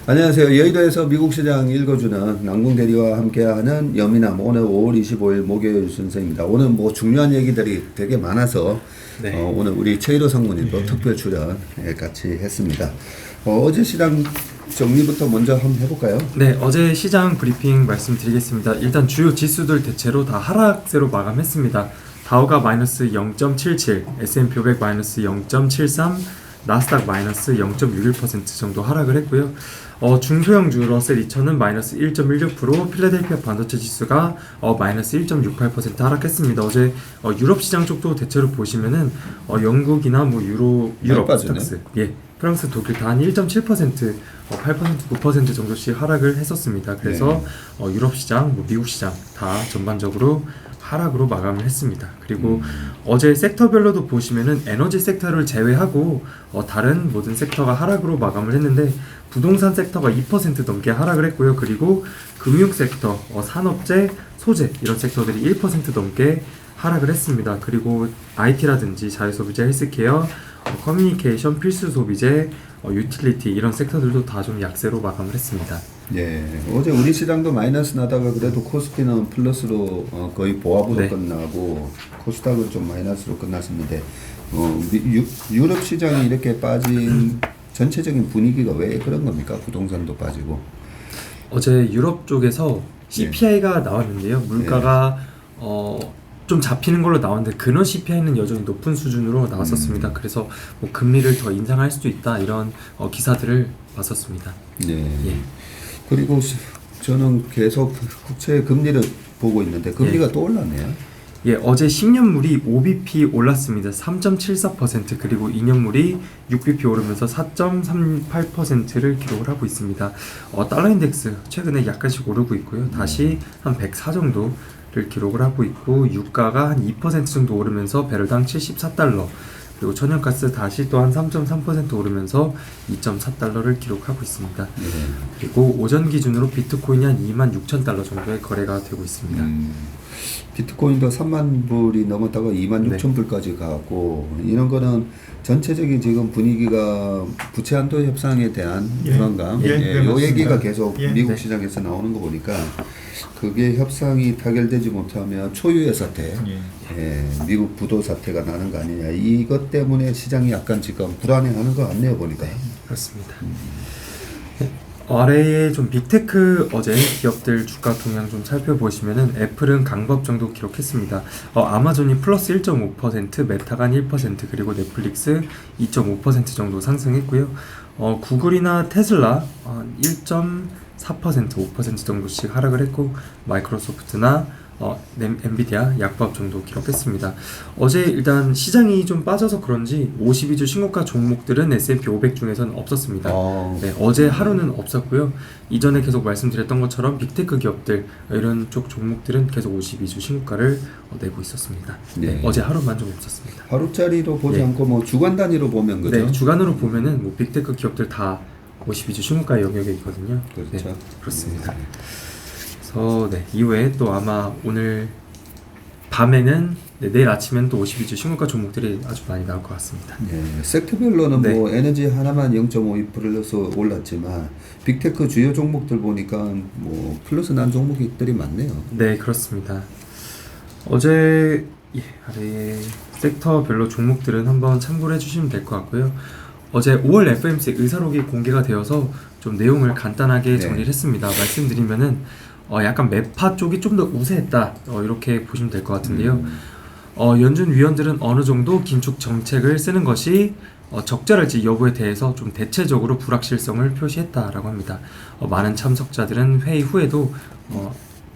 안녕하세요. 여의도에서 미국 시장 읽어주는 남궁대리와 함께하는 여미남 오늘 5월 25일 목요일 순서입니다. 오늘 뭐 중요한 얘기들이 되게 많아서 네. 오늘 우리 최일호 상무님도 특별 출연 같이 했습니다. 어제 시장 정리부터 먼저 한번 해볼까요? 네, 어제 시장 브리핑 말씀드리겠습니다. 일단 주요 지수들 대체로 다 하락세로 마감했습니다. 다우가 마이너스 0.77, S&P 500 마이너스 0.73, 나스닥 마이너스 0.61% 정도 하락을 했고요. 중소형주 러셀 2000은 마이너스 1.16%, 필라델피아 반도체 지수가 마이너스 1.68% 하락했습니다. 어제 유럽 시장 쪽도 대체로 보시면은 영국이나 뭐 유럽 스탁스, 프랑스, 독일 다 한 1.7%, 8%, 9% 정도씩 하락을 했었습니다. 그래서 유럽 시장, 뭐 미국 시장 다 전반적으로 하락으로 마감을 했습니다. 그리고 어제 섹터별로도 보시면은 에너지 섹터를 제외하고 다른 모든 섹터가 하락으로 마감을 했는데 부동산 섹터가 2% 넘게 하락을 했고요. 그리고 금융 섹터, 산업재, 소재 이런 섹터들이 1% 넘게 하락을 했습니다. 그리고 IT라든지 자유소비재, 헬스케어, 커뮤니케이션, 필수 소비재, 유틸리티 이런 섹터들도 다 좀 약세로 마감을 했습니다. 네, 어제 우리 시장도 마이너스 나다가 그래도 코스피는 플러스로 거의 보합으로 네. 끝나고 코스닥은 좀 마이너스로 끝났었는데 유럽 시장이 이렇게 빠진 전체적인 분위기가 왜 그런 겁니까? 부동산도 빠지고. 어제 유럽 쪽에서 CPI가 나왔는데요. 물가가 좀 잡히는 걸로 나왔는데 근원 CPI는 여전히 높은 수준으로 나왔었습니다. 그래서 뭐 금리를 더 인상할 수도 있다 이런 기사들을 봤었습니다. 네. 예. 그리고 저는 계속 국채 금리를 보고 있는데 금리가 또 올랐네요. 예, 어제 10년물이 5bp 올랐습니다. 3.74% 그리고 2년물이 6bp 오르면서 4.38%를 기록을 하고 있습니다. 달러 인덱스 최근에 약간씩 오르고 있고요. 다시 한 104 정도를 기록을 하고 있고 유가가 한 2% 정도 오르면서 배럴당 74달러 그리고 천연가스 다시 또 한 3.3% 오르면서 2.4달러를 기록하고 있습니다. 그리고 오전 기준으로 비트코인이 한 26,000달러 정도의 거래가 되고 있습니다. 비트코인도 3만 불이 넘었다가 2만 6천 불까지 가고 이런 거는 전체적인 지금 분위기가 부채 한도 협상에 대한 불안감 요 얘기가 계속 미국 시장에서 나오는 거 보니까 그게 협상이 타결되지 못하면 초유의 사태 미국 부도 사태가 나는 거 아니냐 이것 때문에 시장이 약간 지금 불안해하는 거 같네요 보니까. 그렇습니다. 아래에 좀 빅테크 어제 기업들 주가 동향 좀 살펴보시면은 애플은 강법 정도 기록했습니다. 아마존이 플러스 1.5%, 메타가 1% 그리고 넷플릭스 2.5% 정도 상승했고요. 구글이나 테슬라 1.4%, 5% 정도씩 하락을 했고 마이크로소프트나 엔비디아 약보합 정도 기록했습니다. 어제 일단 시장이 좀 빠져서 그런지 52주 신고가 종목들은 S&P 500 중에서는 없었습니다. 네, 어제 하루는 없었고요. 이전에 계속 말씀드렸던 것처럼 빅테크 기업들 이런 쪽 종목들은 계속 52주 신고가를 내고 있었습니다. 네, 어제 하루만 좀 없었습니다. 하루짜리로 보지 않고 뭐 주간 단위로 보면 그죠? 네, 주간으로 보면은 뭐 빅테크 기업들 다 52주 신고가 영역에 있거든요. 그렇죠. 네, 그렇습니다. 이후에 또 아마 오늘 밤에는 내일 아침엔 또 52주 신고가 종목들이 아주 많이 나올 것 같습니다. 섹터별로는 뭐 에너지 하나만 0.52 플러스 올랐지만 빅테크 주요 종목들 보니까 뭐 플러스 난 종목들이 많네요. 네, 그렇습니다. 어제 아래에 섹터별로 종목들은 한번 참고를 해주시면 될 것 같고요. 어제 5월 FOMC 의사록이 공개가 되어서 좀 내용을 간단하게 정리를 했습니다. 말씀드리면은 약간 매파 쪽이 좀 더 우세했다 이렇게 보시면 될 것 같은데요. 연준 위원들은 어느 정도 긴축 정책을 쓰는 것이 적절할지 여부에 대해서 좀 대체적으로 불확실성을 표시했다라고 합니다. 많은 참석자들은 회의 후에도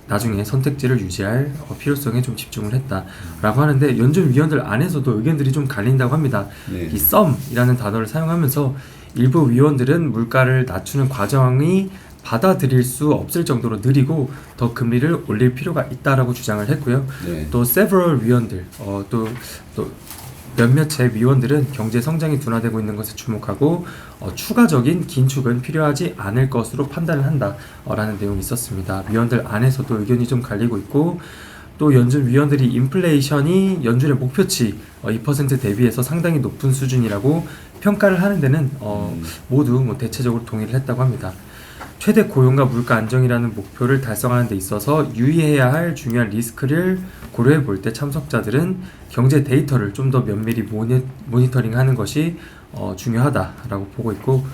나중에 선택지를 유지할 필요성에 좀 집중을 했다라고 하는데 연준 위원들 안에서도 의견들이 좀 갈린다고 합니다. 이 썸이라는 단어를 사용하면서 일부 위원들은 물가를 낮추는 과정이 받아들일 수 없을 정도로 느리고 더 금리를 올릴 필요가 있다라고 주장을 했고요. 또 several 위원들, 또 몇몇의 위원들은 경제 성장이 둔화되고 있는 것에 주목하고 추가적인 긴축은 필요하지 않을 것으로 판단을 한다라는 내용이 있었습니다. 위원들 안에서도 의견이 좀 갈리고 있고 또 연준 위원들이 인플레이션이 연준의 목표치 2% 대비해서 상당히 높은 수준이라고 평가를 하는 데는 모두 대체적으로 동의를 했다고 합니다. 최대 고용과 물가 안정이라는 목표를 달성하는 데 있어서 유의해야 할 중요한 리스크를 고려해 볼 때 참석자들은 경제 데이터를 좀 더 면밀히 모니터링하는 것이 중요하다라고 보고 있고,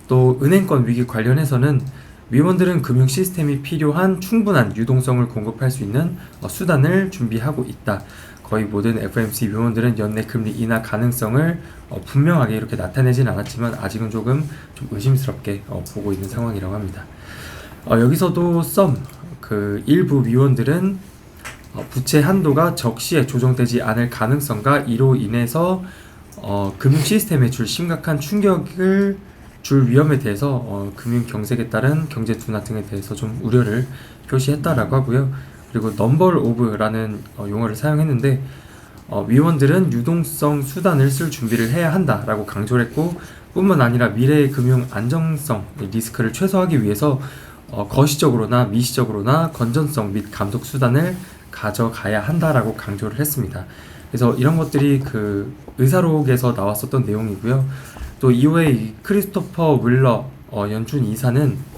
또 은행권 위기 관련해서는 위원들은 금융 시스템이 필요한 충분한 유동성을 공급할 수 있는 수단을 준비하고 있다. 거의 모든 FOMC 위원들은 연내 금리 인하 가능성을 분명하게 이렇게 나타내진 않았지만 아직은 조금 좀 의심스럽게 보고 있는 상황이라고 합니다. 여기서도 일부 위원들은 부채 한도가 적시에 조정되지 않을 가능성과 이로 인해서 금융 시스템에 줄 심각한 충격을 줄 위험에 대해서 금융 경색에 따른 경제 둔화 등에 대해서 좀 우려를 표시했다라고 하고요. 그리고 넘버 오브라는 용어를 사용했는데 위원들은 유동성 수단을 쓸 준비를 해야 한다라고 강조를 했고, 뿐만 아니라 미래의 금융 안정성 리스크를 최소화하기 위해서 거시적으로나 미시적으로나 건전성 및 감독 수단을 가져가야 한다라고 강조를 했습니다. 그래서 이런 것들이 그 의사록에서 나왔었던 내용이고요. 또 이후에 크리스토퍼 윌러 연준 이사는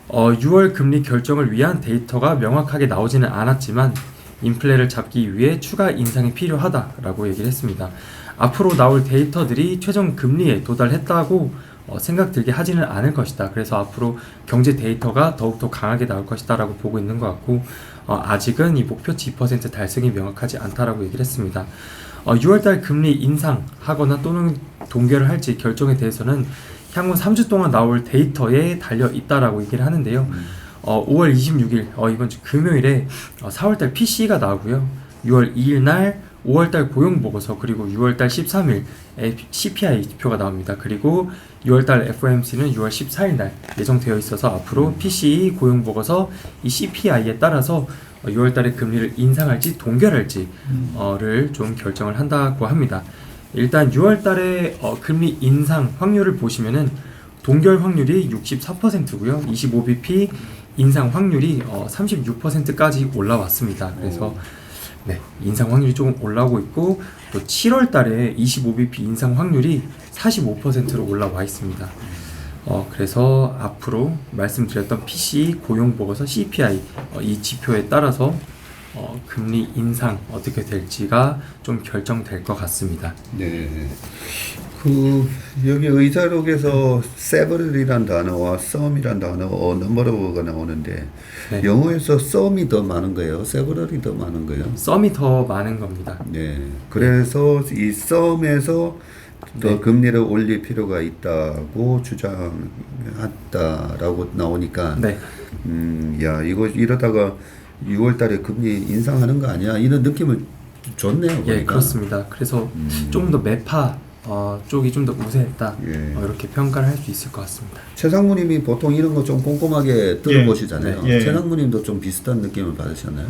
6월 금리 결정을 위한 데이터가 명확하게 나오지는 않았지만 인플레를 잡기 위해 추가 인상이 필요하다라고 얘기를 했습니다. 앞으로 나올 데이터들이 최종 금리에 도달했다고 생각 들게 하지는 않을 것이다. 그래서 앞으로 경제 데이터가 더욱더 강하게 나올 것이다 라고 보고 있는 것 같고, 아직은 이 목표치 2% 달성이 명확하지 않다라고 얘기를 했습니다. 6월달 금리 인상하거나 또는 동결을 할지 결정에 대해서는 향후 3주 동안 나올 데이터에 달려 있다라고 얘기를 하는데요. 5월 26일 이번 주 금요일에 4월달 PCE가 나오고요. 6월 2일 날 5월달 고용보고서, 그리고 6월달 13일 CPI 지표가 나옵니다. 그리고 6월달 FOMC는 6월 14일 날 예정되어 있어서 앞으로 PCE 고용보고서 이 CPI에 따라서 6월달에 금리를 인상할지 동결할지를 좀 결정을 한다고 합니다. 일단 6월달에 금리 인상 확률을 보시면은 동결 확률이 64%고요. 25bp 인상 확률이 36%까지 올라왔습니다. 그래서 인상 확률이 조금 올라오고 있고, 또 7월달에 25bp 인상 확률이 45%로 올라와 있습니다. 그래서 앞으로 말씀드렸던 PCE 고용보고서 CPI 이 지표에 따라서 금리 인상 어떻게 될지가 좀 결정될 것 같습니다. 네. 여기 의사록에서 several이란 단어와 some이란 단어가 넘버로가 나오는데, 네. 영어에서 some이 더 많은 거예요? several이 더 많은 거예요? some이 더 많은 겁니다. 네. 그래서 이 some에서 더 네. 금리를 올릴 필요가 있다고 주장했다라고 나오니까, 네. 야, 이러다가 6월달에 금리 인상하는 거 아니야? 이런 느낌을 줬네요. 예, 그러니까. 그렇습니다. 그래서 조금 더 매파 쪽이 좀 더 우세했다. 이렇게 평가를 할 수 있을 것 같습니다. 최상무님이 보통 이런 거 좀 꼼꼼하게 들어보시잖아요. 네. 최상무님도 좀 비슷한 느낌을 받으셨나요?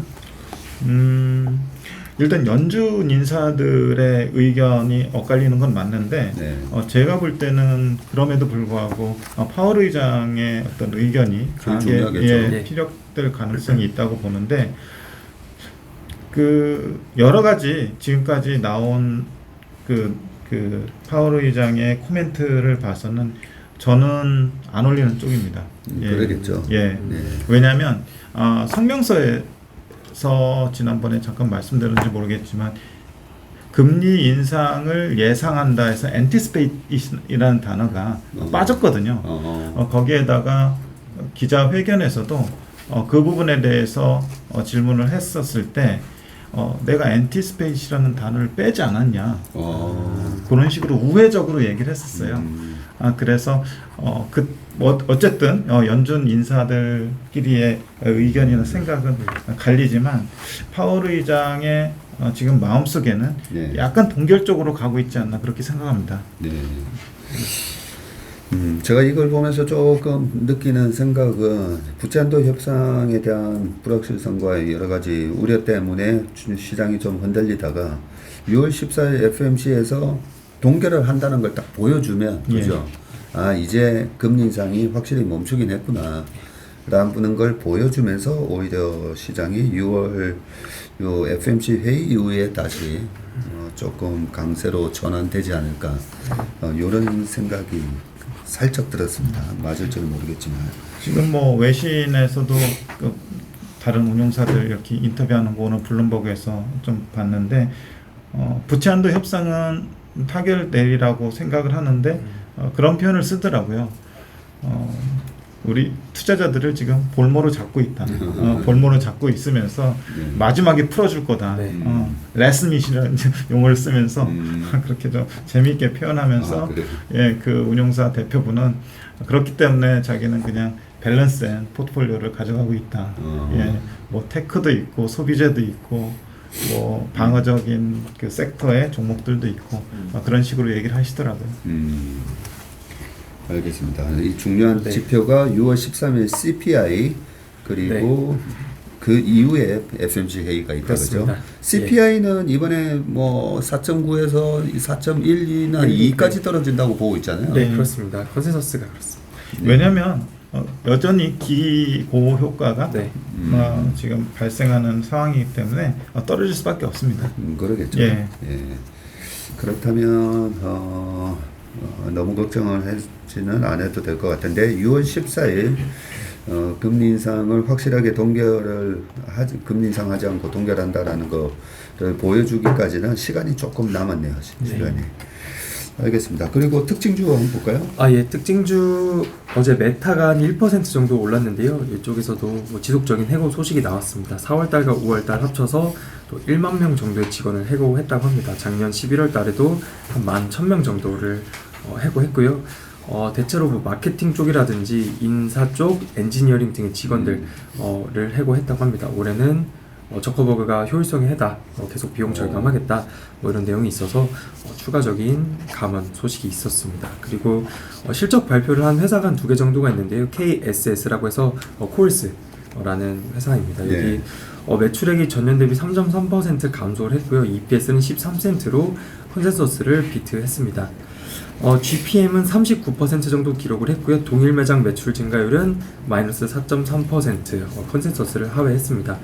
일단 연준 인사들의 의견이 엇갈리는 건 맞는데, 네. 제가 볼 때는 그럼에도 불구하고 파월 의장의 어떤 의견이 강하게 피력될 가능성이 있다고 보는데, 그 여러 가지 지금까지 나온 그 파월 의장의 코멘트를 봐서는 저는 안 올리는 쪽입니다. 그러겠죠. 네. 왜냐하면 성명서에서 지난번에 잠깐 말씀드렸는지 모르겠지만 금리 인상을 예상한다 해서 anticipate이라는 단어가 빠졌거든요. 거기에다가 기자회견에서도 그 부분에 대해서 질문을 했었을 때 내가 anticipate이라는 단어를 빼지 않았냐, 그런 식으로 우회적으로 얘기를 했었어요. 그래서 어쨌든 연준 인사들끼리의 의견이나 생각은 갈리지만 파월 의장의 지금 마음속에는 약간 동결적으로 가고 있지 않나, 그렇게 생각합니다. 네. 제가 이걸 보면서 조금 느끼는 생각은 부채한도 협상에 대한 불확실성과 여러 가지 우려 때문에 시장이 좀 흔들리다가 6월 14일 FOMC에서 동결을 한다는 걸 딱 보여주면, 그죠? 이제 금리 인상이 확실히 멈추긴 했구나 라는 걸 보여주면서 오히려 시장이 6월 요 FOMC 회의 이후에 다시 조금 강세로 전환되지 않을까, 이런 생각이 살짝 들었습니다. 맞을지는 모르겠지만. 지금 뭐 외신에서도 그 다른 운용사들 이렇게 인터뷰하는 거는 블룸버그에서 좀 봤는데 부채 한도 협상은 타결되리라고 생각을 하는데 그런 표현을 쓰더라고요. 우리 투자자들을 지금 볼모로 잡고 있다. 볼모로 잡고 있으면서 마지막에 풀어줄 거다. 네. 레스밋이라는 용어를 쓰면서 그렇게 좀 재미있게 표현하면서 예, 그 운용사 대표분은 그렇기 때문에 자기는 그냥 밸런스된 포트폴리오를 가져가고 있다. 예, 뭐 테크도 있고 소비재도 있고 뭐 방어적인 그 섹터의 종목들도 있고 그런 식으로 얘기를 하시더라고요. 알겠습니다. 이 중요한 지표가 6월 13일 CPI 그리고 그 이후에 FOMC 회의가 있다 그죠? CPI는 이번에 뭐 4.9에서 4.12나 2까지 떨어진다고 보고 있잖아요. 네, 그렇습니다. 컨센서스가 그렇습니다. 왜냐하면 여전히 기고 효과가 지금 발생하는 상황이기 때문에 떨어질 수밖에 없습니다. 그러겠죠. 예. 그렇다면 너무 걱정을 하지는 않아도 될 것 같은데 6월 14일 금리 인상을 확실하게 금리 인상하지 않고 동결한다라는 거를 보여주기까지는 시간이 조금 남았네요. 시간이. 알겠습니다. 그리고 특징주 한번 볼까요? 예, 특징주 어제 메타가 한 1% 정도 올랐는데요. 이쪽에서도 뭐 지속적인 해고 소식이 나왔습니다. 4월달과 5월달 합쳐서 또 1만 명 정도의 직원을 해고했다고 합니다. 작년 11월 달에도 한 11,000명 정도를 해고했고요. 대체로 뭐 마케팅 쪽이라든지 인사 쪽, 엔지니어링 등의 직원들을 해고했다고 합니다. 올해는 저커버그가 효율성에 해다 계속 비용 절감하겠다 뭐 이런 내용이 있어서 추가적인 감원 소식이 있었습니다. 그리고 실적 발표를 한 회사가 한 2개 정도가 있는데요. KSS라고 해서 코일스라는 회사입니다. 여기 매출액이 전년 대비 3.3% 감소를 했고요. EPS는 13센트로 컨센서스를 비트했습니다. GPM은 39% 정도 기록을 했고요. 동일 매장 매출 증가율은 마이너스 4.3%, 컨센서스를 하회했습니다.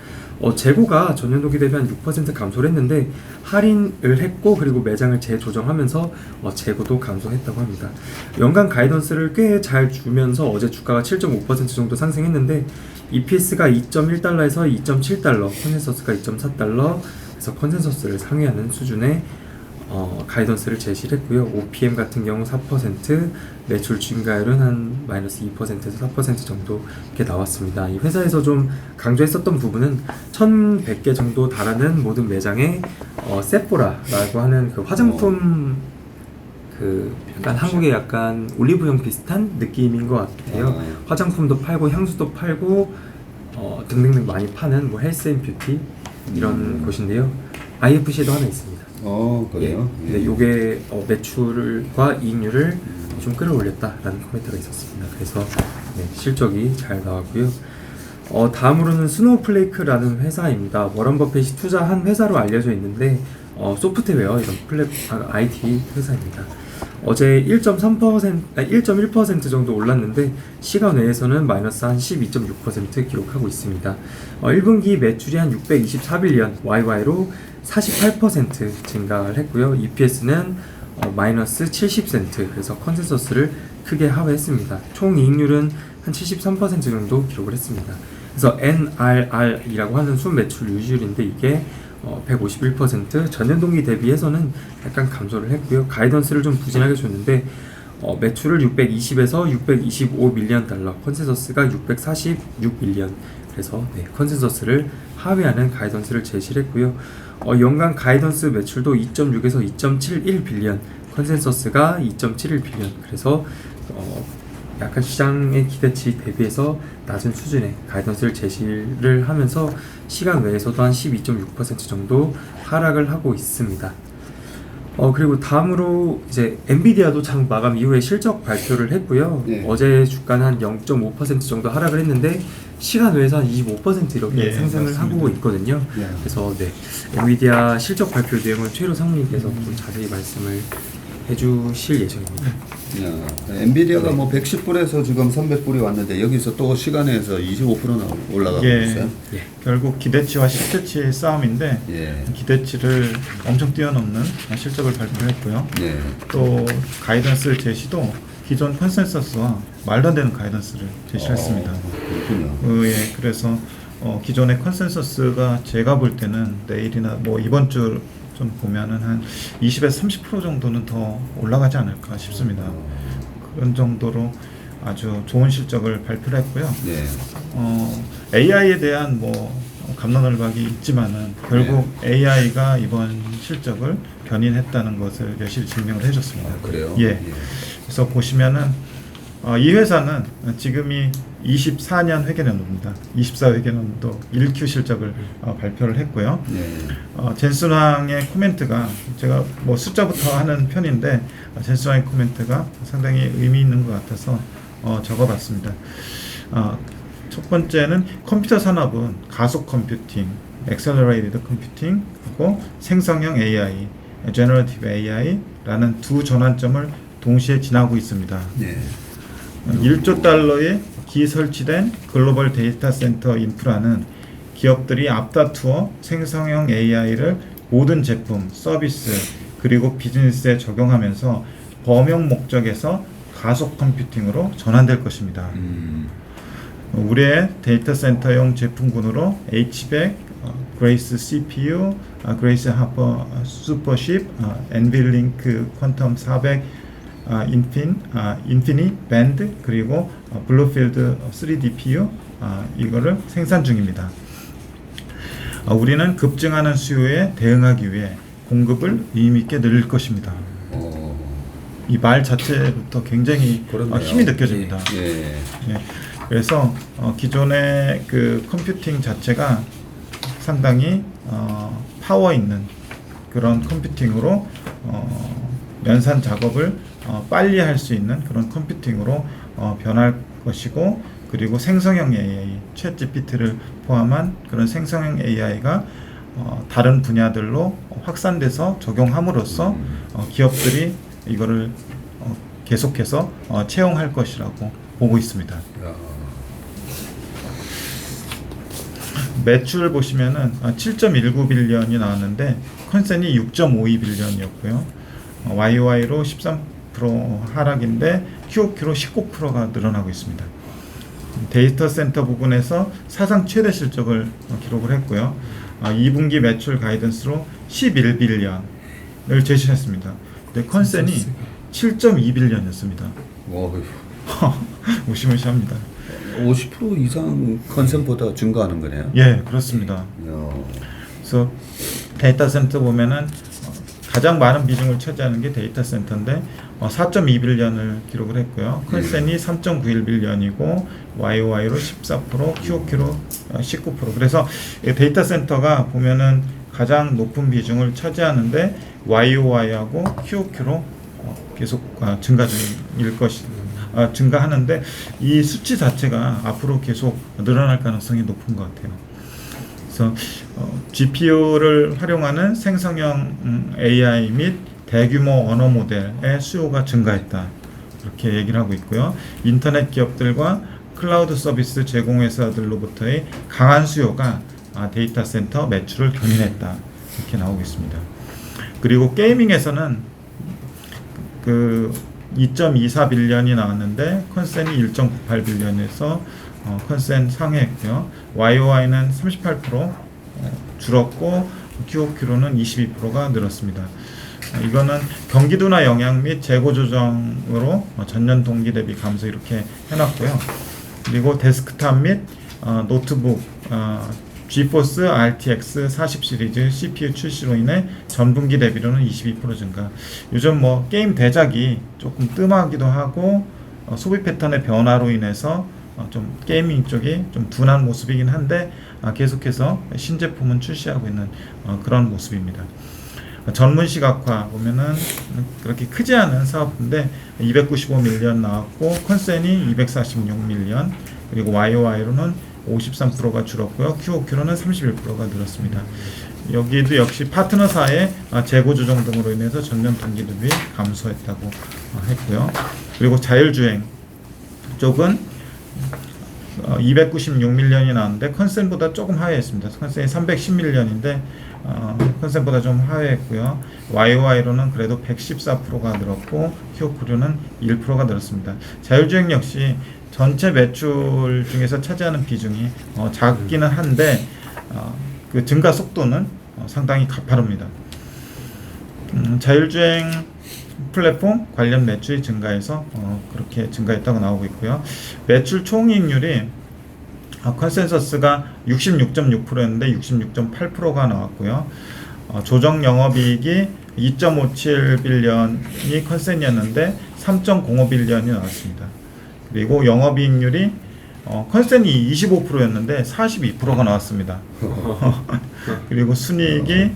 재고가 전년 동기 대비 한 6% 감소를 했는데 할인을 했고 그리고 매장을 재조정하면서 재고도 감소했다고 합니다. 연간 가이던스를 꽤 잘 주면서 어제 주가가 7.5% 정도 상승했는데 EPS가 2.1달러에서 2.7달러, 컨센서스가 2.4달러, 그래서 컨센서스를 상회하는 수준의 가이던스를 제시를 했고요. OPM 같은 경우 4%, 매출 증가율은 한 마이너스 2%에서 4% 정도 이렇게 나왔습니다. 이 회사에서 좀 강조했었던 부분은 1,100개 정도 달하는 모든 매장에 세포라라고 하는 그 화장품 그 약간 한국의 약간 올리브영 비슷한 느낌인 것 같아요. 화장품도 팔고 향수도 팔고 등등등 많이 파는 뭐 헬스 앤 뷰티 이런 곳인데요. IFC도 하나 있습니다. 그래요? 네, 요게 매출과 이익률을 좀 끌어올렸다라는 코멘트가 있었습니다. 그래서 실적이 잘 나왔고요. 다음으로는 스노우플레이크라는 회사입니다. 워런 버핏이 투자한 회사로 알려져 있는데 소프트웨어 이런 IT 회사입니다. 어제 1.1% 정도 올랐는데 시간 외에서는 마이너스 한 12.6% 기록하고 있습니다. 1분기 매출이 한 624빌리언, YY로 48% 증가를 했고요. EPS는 마이너스 70센트, 그래서 컨센서스를 크게 하회했습니다. 총 이익률은 한 73% 정도 기록을 했습니다. 그래서 NRR이라고 하는 순매출 유지율인데 이게 151%, 전년 동기 대비해서는 약간 감소를 했고요. 가이던스를 좀 부진하게 줬는데 매출을 620에서 625 밀리언 달러, 컨센서스가 646 밀리언, 그래서 컨센서스를 하회하는 가이던스를 제시를 했고요. 연간 가이던스 매출도 2.6에서 2.71 빌리언, 컨센서스가 2.71 빌리언, 그래서 약간 시장의 기대치 대비해서 낮은 수준의 가이던스를 제시를 하면서 시간 외에서도 한 12.6% 정도 하락을 하고 있습니다. 그리고 다음으로 이제 엔비디아도 장 마감 이후에 실적 발표를 했고요. 어제 주가는 한 0.5% 정도 하락을 했는데 시간 외에서 한 25% 이렇게 상승을 맞습니다. 하고 있거든요. 그래서 엔비디아 실적 발표 내용을 최로 상무님께서 좀 자세히 말씀을 해주실 예정입니다. 엔비디아가 뭐 110불에서 지금 300불이 왔는데 여기서 또 시간에서 25%나 올라가고 있어요. 결국 기대치와 실제치의 싸움인데 기대치를 엄청 뛰어넘는 실적을 발표했고요. 또 가이던스 제시도 기존 컨센서스와 말도 안 되는 가이던스를 제시했습니다. 그렇군요. 예, 그래서 기존의 컨센서스가 제가 볼 때는 내일이나 뭐 이번 주 좀 보면은 한 20에서 30% 정도는 더 올라가지 않을까 싶습니다. 그런 정도로 아주 좋은 실적을 발표를 했고요. 네. AI에 대한 뭐 갑론을박이 있지만은 결국 AI가 이번 실적을 견인했다는 것을 여실히 증명을 해줬습니다. 그래요? 예. 그래서 보시면은 이 회사는 지금이 24년 회계연도입니다. 24회계연도 1Q 실적을 발표를 했고요. 젠슨 황의 코멘트가 제가 뭐 숫자부터 하는 편인데 젠슨 황의 코멘트가 상당히 의미 있는 것 같아서 적어봤습니다. 첫 번째는 컴퓨터 산업은 가속 컴퓨팅, accelerated computing, 그리고 생성형 AI, generative AI라는 두 전환점을 동시에 지나고 있습니다. 1조 달러의 기설치된 글로벌 데이터 센터 인프라는 기업들이 앞다투어 생성형 AI를 모든 제품, 서비스, 그리고 비즈니스에 적용하면서 범용 목적에서 가속 컴퓨팅으로 전환될 것입니다. 우리의 데이터 센터용 제품군으로 H100, 그레이스 CPU, 그레이스 하퍼 슈퍼십, 엔빌링크 퀀텀 400, 인피니 밴드, 그리고 블루필드 3DPU 이거를 생산 중입니다. 우리는 급증하는 수요에 대응하기 위해 공급을 의미 있게 늘릴 것입니다. 이 말 자체부터 굉장히 힘이 느껴집니다. 그래서 기존의 그 컴퓨팅 자체가 상당히 파워 있는 그런 컴퓨팅으로 연산 작업을 빨리 할 수 있는 그런 컴퓨팅으로 변할 것이고, 그리고 생성형 AI, 챗GPT를 포함한 그런 생성형 AI가 다른 분야들로 확산돼서 적용함으로써 기업들이 이거를 계속해서 채용할 것이라고 보고 있습니다. 매출 보시면은 7.19빌리언이 나왔는데 컨센이 6.52빌리언이었고요. YOY로 13% 하락인데 QOQ로 19%가 늘어나고 있습니다. 데이터 센터 부분에서 사상 최대 실적을 기록을 했고요. 2분기 매출 가이던스로 11빌리언을 제시했습니다. 근데 컨센이 7.2빌리언이었습니다. 무시무시합니다. 50% 이상 컨센보다 증가하는 거네요. 예, 그렇습니다. 그래서 데이터 센터 보면은 가장 많은 비중을 차지하는 게 데이터 센터인데 4.2빌리언을 기록을 했고요. 컨센이 3.91빌리언이고 YOY로 14%, QOQ로 19%. 그래서 데이터 센터가 보면은 가장 높은 비중을 차지하는데 YOY하고 QOQ로 계속 증가 중일 증가하는데 이 수치 자체가 앞으로 계속 늘어날 가능성이 높은 것 같아요. 그래서 GPU를 활용하는 생성형 AI 및 대규모 언어 모델의 수요가 증가했다, 이렇게 얘기를 하고 있고요. 인터넷 기업들과 클라우드 서비스 제공회사들로부터의 강한 수요가 데이터 센터 매출을 견인했다, 이렇게 나오고 있습니다. 그리고 게이밍에서는 그 2.24빌리언이 나왔는데 컨센이 1.98빌리언에서 컨센 상회했고요. YOY는 38% 줄었고 QOQ로는 22%가 늘었습니다. 이거는 경기도나 영향 및 재고 조정으로 전년 동기 대비 감소 이렇게 해놨고요. 그리고 데스크탑 및 노트북 GeForce RTX 40 시리즈 CPU 출시로 인해 전분기 대비로는 22% 증가. 요즘 뭐 게임 대작이 조금 뜸하기도 하고 소비 패턴의 변화로 인해서 좀 게이밍 쪽이 좀 둔한 모습이긴 한데 계속해서 신제품은 출시하고 있는 그런 모습입니다. 전문 시각화 보면은 그렇게 크지 않은 사업인데 295밀리언 나왔고 컨센이 246밀리언, 그리고 YOY로는 53%가 줄었고요. QOQ로는 31%가 늘었습니다. 여기도 역시 파트너사의 재고 조정 등으로 인해서 전년 동기 대비 감소했다고 했고요. 그리고 자율주행 쪽은 296밀리언이 나왔는데 컨센보다 조금 하회했습니다. 컨센이 310밀리언인데 컨센보다 좀 하회했고요. YOY로는 그래도 114%가 늘었고 QOQ로는 1%가 늘었습니다. 자율주행 역시 전체 매출 중에서 차지하는 비중이 작기는 한데 그 증가 속도는 상당히 가파릅니다. 자율주행 플랫폼 관련 매출이 증가해서 그렇게 증가했다고 나오고 있고요. 매출 총이익률이 컨센서스가 66.6%였는데 66.8%가 나왔고요. 조정 영업이익이 2.57빌리언이 컨센이었는데 3.05빌리언이 나왔습니다. 그리고 영업이익률이 컨센이 25%였는데 42%가 나왔습니다. 그리고 순이익이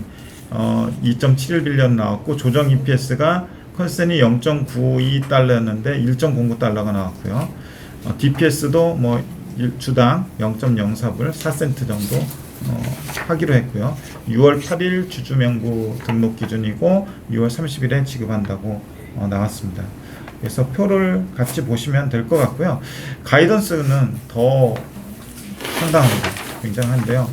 2.71빌리언 나왔고 조정 EPS가 컨센이 0.92달러였는데 1.09달러가 나왔고요. DPS도 뭐 주당 0.04불 4센트 정도 하기로 했고요. 6월 8일 주주명부 등록 기준이고 6월 30일에 지급한다고 나왔습니다. 그래서 표를 같이 보시면 될 것 같고요. 가이던스는 더 상당합니다. 굉장한데요.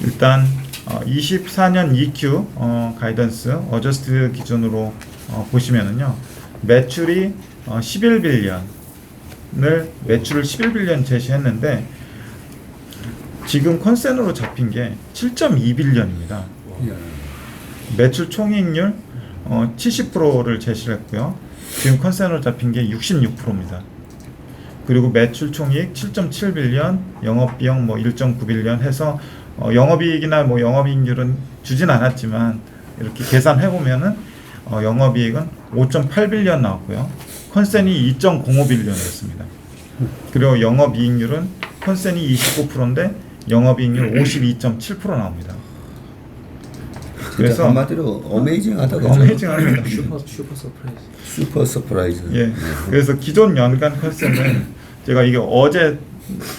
일단 24년 EQ 가이던스 어저스트 기준으로 보시면은요. 매출이 11빌리언 매출을 11빌리언 제시했는데 지금 컨센으로 잡힌 게 7.2빌리언입니다. 매출 총이익률 70%를 제시를 했고요. 지금 컨센으로 잡힌 게 66%입니다. 그리고 매출 총이익 7.7빌리언, 영업비용 뭐 1.9빌리언 해서 영업이익이나 뭐 영업이익률은 주진 않았지만 이렇게 계산해 보면은 영업이익은 5.8빌리언 나왔고요. 컨센이 2.05빌리언이었습니다. 그리고 영업이익률은 컨센이 29%인데 영업이익률 52.7% 나옵니다. 그래서 한마디로 어메이징하다 그죠? 어메이징합니다. 슈퍼 서프라이즈. 예. 그래서 기존 연간 컨센은 제가 이게 어제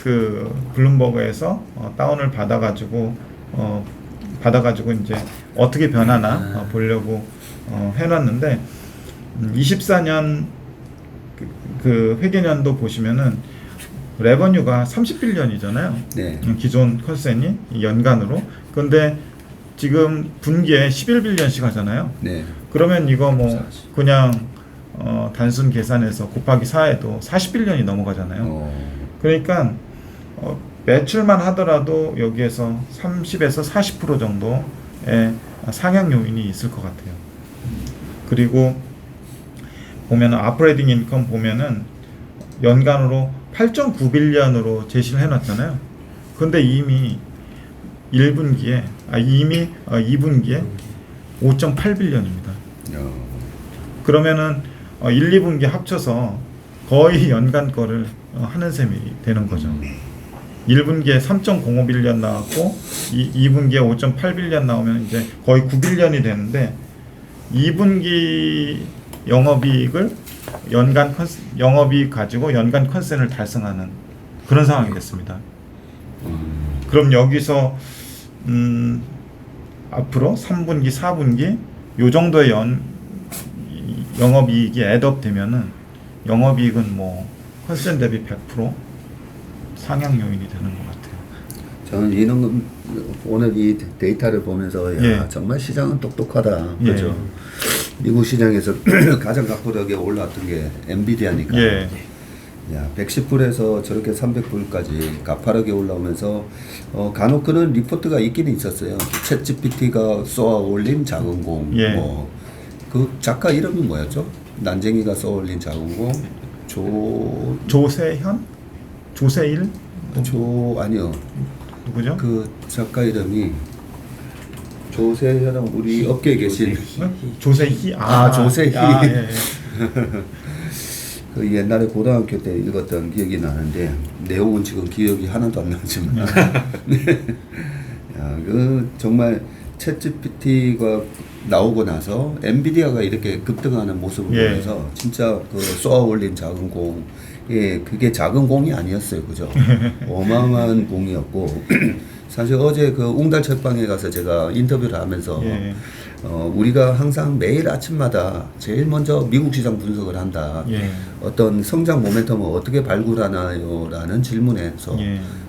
그 블룸버그에서 다운을 받아가지고 이제 어떻게 변하나 보려고 해놨는데 24년 그 회계년도 보시면은 레버뉴가 30빌리언이잖아요. 네. 기존 컨센이 연간으로. 근데 지금 분기에 11빌리언씩 하잖아요. 네. 그러면 이거 뭐 그냥 단순 계산해서 곱하기 4해도 40빌리언이 넘어가잖아요. 그러니까 매출만 하더라도 여기에서 30에서 40% 정도의 상향 요인이 있을 것 같아요. 그리고 보면은 아프레이딩 인컴 보면은 연간으로 8.9빌리언으로 제시를 해놨잖아요. 근데 이미 2분기에 5.8빌리언입니다. 그러면은 1, 2분기 합쳐서 거의 연간 거를 하는 셈이 되는 거죠. 1분기에 3.05빌리언 나왔고 2분기에 5.8빌리언 나오면 이제 거의 9빌리언이 되는데 2분기 영업이익을 영업이익 가지고 연간 컨센을 달성하는 그런 상황이 됐습니다. 그럼 여기서 앞으로 3분기, 4분기 요 정도의 영업이익이 애드업 되면은 영업이익은 뭐 컨센 대비 100% 상향 요인이 되는 것 같아요. 저는 오늘 이 데이터를 보면서 야, 정말 시장은 똑똑하다. 그렇죠. 미국 시장에서 가장 각보력에 올랐던 게 엔비디아니까. 야, 110불에서 저렇게 300불까지 가파르게 올라오면서 간혹 그런 리포트가 있기는 있었어요. 챗GPT가 쏘아 올린 작은 공. 그 작가 이름이 뭐였죠? 난쟁이가 쏘아 올린 작은 공. 조세현? 조세일? 아니요. 누구죠? 그 작가 이름이 조세현은 우리 업계에 계신 조세희. 조세희. 예. 그 옛날에 고등학교 때 읽었던 기억이 나는데 내용은 지금 기억이 하나도 안 나지만 야, 그 정말 챗GPT가 나오고 나서 엔비디아가 이렇게 급등하는 모습을 보면서 진짜 그 쏘아 올린 작은 공, 그게 작은 공이 아니었어요, 그죠? 어마어마한 공이었고 사실 어제 그 웅달 책방에 가서 제가 인터뷰를 하면서 우리가 항상 매일 아침마다 제일 먼저 미국 시장 분석을 한다. 어떤 성장 모멘텀을 어떻게 발굴하나요? 라는 질문에서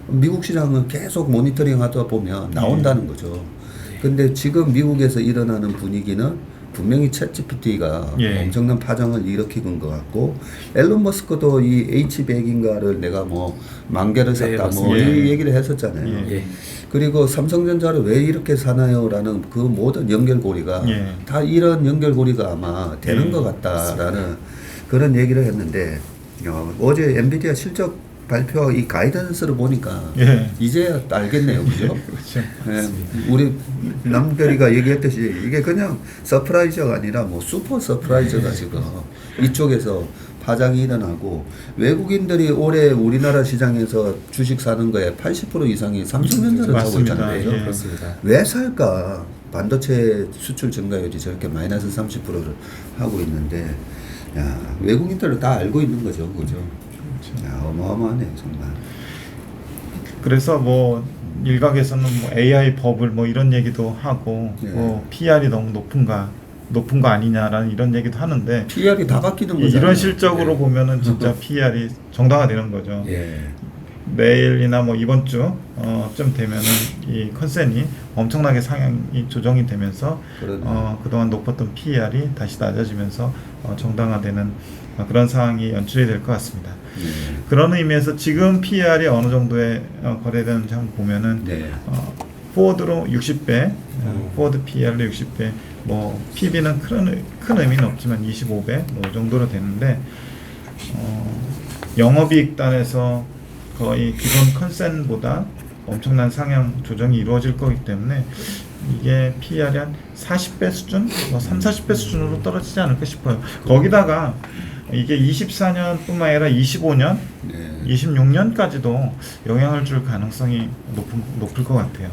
미국 시장은 계속 모니터링 하다 보면 나온다는 거죠. 근데 지금 미국에서 일어나는 분위기는 분명히 챗GPT가 엄청난 파장을 일으키는 것 같고, 앨런 머스크도 이 H100인가를 내가 뭐 10,000개를 샀다 뭐 이 얘기를 했었잖아요. 그리고 삼성전자를 왜 이렇게 사나요? 라는 그 모든 연결고리가 다 이런 연결고리가 아마 되는 것 같다라는 그런 얘기를 했는데, 어제 엔비디아 실적 발표 이 가이던스를 보니까 이제야 알겠네요, 그죠? 그렇죠. 우리 남별이가 얘기했듯이 이게 그냥 서프라이즈가 아니라 뭐 슈퍼 서프라이즈가 지금 이쪽에서 파장이 일어나고, 외국인들이 올해 우리나라 시장에서 주식 사는 거에 80% 이상이 삼성전자를 사고 있잖아요. 그렇습니다. 왜 살까? 반도체 수출 증가율이 저렇게 마이너스 30%를 하고 있는데, 야, 외국인들은 다 알고 있는 거죠, 그죠? 야, 어마어마하네 정말. 그래서 뭐 일각에서는 뭐 AI 버블 뭐 이런 얘기도 하고, 뭐 PR이 너무 높은 거 아니냐라는 이런 얘기도 하는데, PR이 다 바뀌는 거죠. 이런 실적으로 보면은 진짜 PR이 정당화되는 거죠. 내일이나 뭐 이번 주쯤 되면은 이 컨센이 엄청나게 상향이 조정이 되면서 그동안 높았던 PR이 다시 낮아지면서 정당화되는 그런 상황이 연출이 될 것 같습니다. 그런 의미에서 지금 PR이 어느 정도의 거래되는지 한번 보면은 포워드로 60배, 포워드 PR로 60배, 뭐 PB는 큰 의미는 없지만 25배 뭐 정도로 되는데, 영업이익 단에서 거의 기존 컨센보다 엄청난 상향 조정이 이루어질 거기 때문에 이게 PR이 한 40배 수준, 뭐 30-40배 수준으로 떨어지지 않을까 싶어요. 거기다가 이게 24년뿐만 아니라 25년, 26년까지도 영향을 줄 가능성이 높을 것 같아요.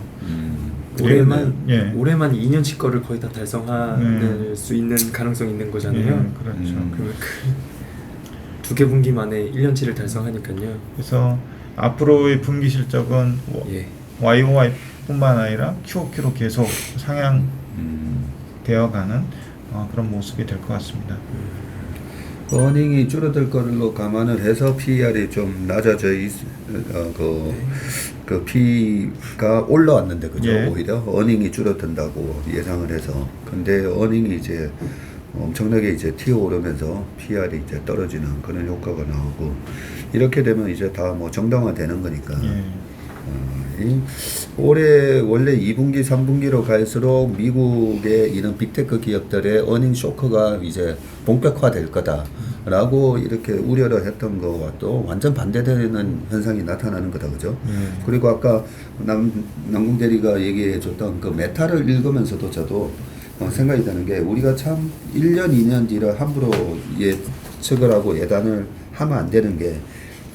올해만 2년치 거를 거의 다 달성할 수 있는 가능성이 있는 거잖아요. 그렇죠. 그러면 두 개 분기 만에 1년치를 달성하니까요. 그래서 앞으로의 분기 실적은 YOY뿐만 아니라 QOQ로 계속 상향되어가는 그런 모습이 될 것 같습니다. 어닝이 줄어들 걸로 감안을 해서 PER이 좀 낮아져 그 P가 올라왔는데, 그죠? 오히려 어닝이 줄어든다고 예상을 해서. 근데 어닝이 이제 엄청나게 이제 튀어오르면서 PER이 이제 떨어지는 그런 효과가 나오고, 이렇게 되면 이제 다 뭐 정당화되는 거니까. 올해 원래 2분기, 3분기로 갈수록 미국의 이런 빅테크 기업들의 어닝 쇼크가 이제 본격화될 거다라고 이렇게 우려를 했던 거와 또 완전 반대되는 현상이 나타나는 거다, 그죠? 그리고 아까 남궁 대리가 얘기해줬던 그 메타를 읽으면서도 저도 생각이 드는 게, 우리가 참 1년, 2년 뒤를 함부로 예측을 하고 예단을 하면 안 되는 게,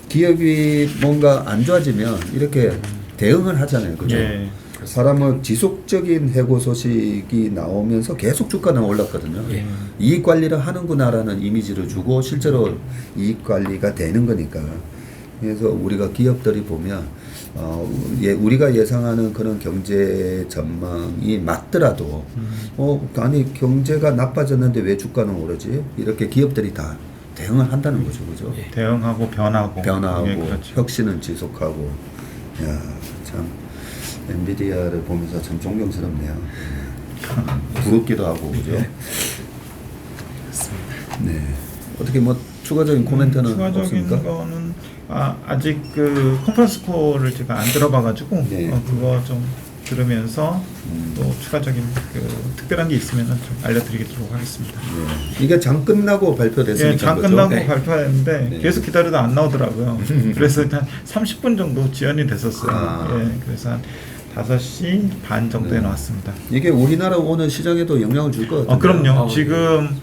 기업이 뭔가 안 좋아지면 이렇게 대응을 하잖아요, 그죠? 사람은 지속적인 해고 소식이 나오면서 계속 주가는 올랐거든요. 이익 관리를 하는구나라는 이미지를 주고 실제로 이익 관리가 되는 거니까. 그래서 우리가 기업들이 보면 우리가 예상하는 그런 경제 전망이 맞더라도 아니 경제가 나빠졌는데 왜 주가는 오르지? 이렇게 기업들이 다 대응을 한다는 거죠, 그죠? 대응하고 변하고 그렇죠. 혁신은 지속하고. 야, 참 엔비디아를 보면서 참 존경스럽네요. 부럽기도 하고, 그죠? 네. 어떻게 뭐 추가적인 코멘트는 추가적인 없습니까? 거는 아직 그 컨퍼런스 콜을 제가 안 들어봐가지고 그거 좀 들으면서 또 추가적인 그 특별한 게 있으면 좀 알려드리도록 하겠습니다. 이게 장 끝나고 발표됐으니까. 장 끝나고 발표했는데 계속 기다려도 안 나오더라고요. 그래서 한 30분 정도 지연이 됐었어요. 그래서 한 5시 반 정도에 나왔습니다. 이게 우리나라 오는 시장에도 영향을 줄 것 같아요. 그럼요. 지금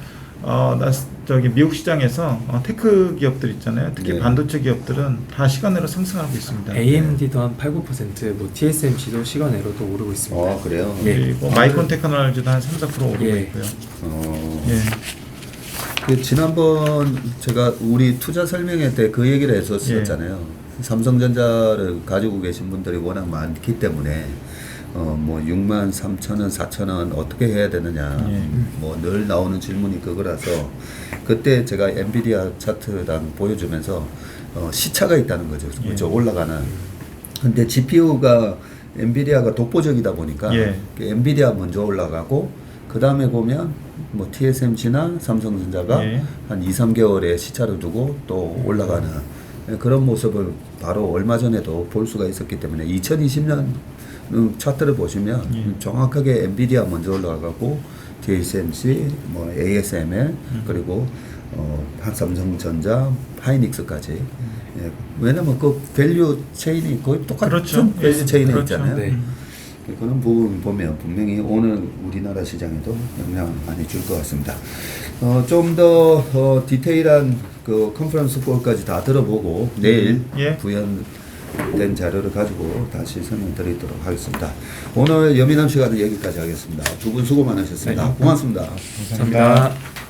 미국 시장에서 테크 기업들 있잖아요. 특히 반도체 기업들은 다 시간으로 상승하고 있습니다. AMD도 한 8-9%, 뭐 TSMC도 시간으로도 오르고 있습니다. 그래요? 그리고 마이크론 테크놀로지도 한 3-4% 오르고 있고요. 그 지난번 제가 우리 투자 설명회 때 그 얘기를 했었잖아요. 삼성전자를 가지고 계신 분들이 워낙 많기 때문에 뭐 63,000원, 4,000원 어떻게 해야 되느냐, 뭐 늘 나오는 질문이 그거라서 그때 제가 엔비디아 차트랑 보여주면서 시차가 있다는 거죠. 그렇죠? 올라가는 근데 GPU가 엔비디아가 독보적이다 보니까 예. 엔비디아 먼저 올라가고 그 다음에 보면 뭐 TSMC나 삼성전자가 예. 한 2, 3개월의 시차를 두고 또 올라가는 그런 모습을 바로 얼마 전에도 볼 수가 있었기 때문에 2020년 차트를 보시면 예. 정확하게 엔비디아 먼저 올라가고 TSMC, 뭐 ASML 그리고 삼성전자, 하이닉스까지. 예. 왜냐면 그 밸류 체인이 거의 똑같은 그렇죠. 밸류 예. 체인이 그렇죠. 있잖아요. 네. 그런 부분 보면 분명히 오늘 우리나라 시장에도 영향을 많이 줄 것 같습니다. 좀 더 디테일한 그 컨퍼런스 콜까지 다 들어보고 내일 예. 구현된 자료를 가지고 다시 설명드리도록 하겠습니다. 오늘 여민함 시간은 여기까지 하겠습니다. 두 분 수고 많으셨습니다. 네. 고맙습니다. 감사합니다.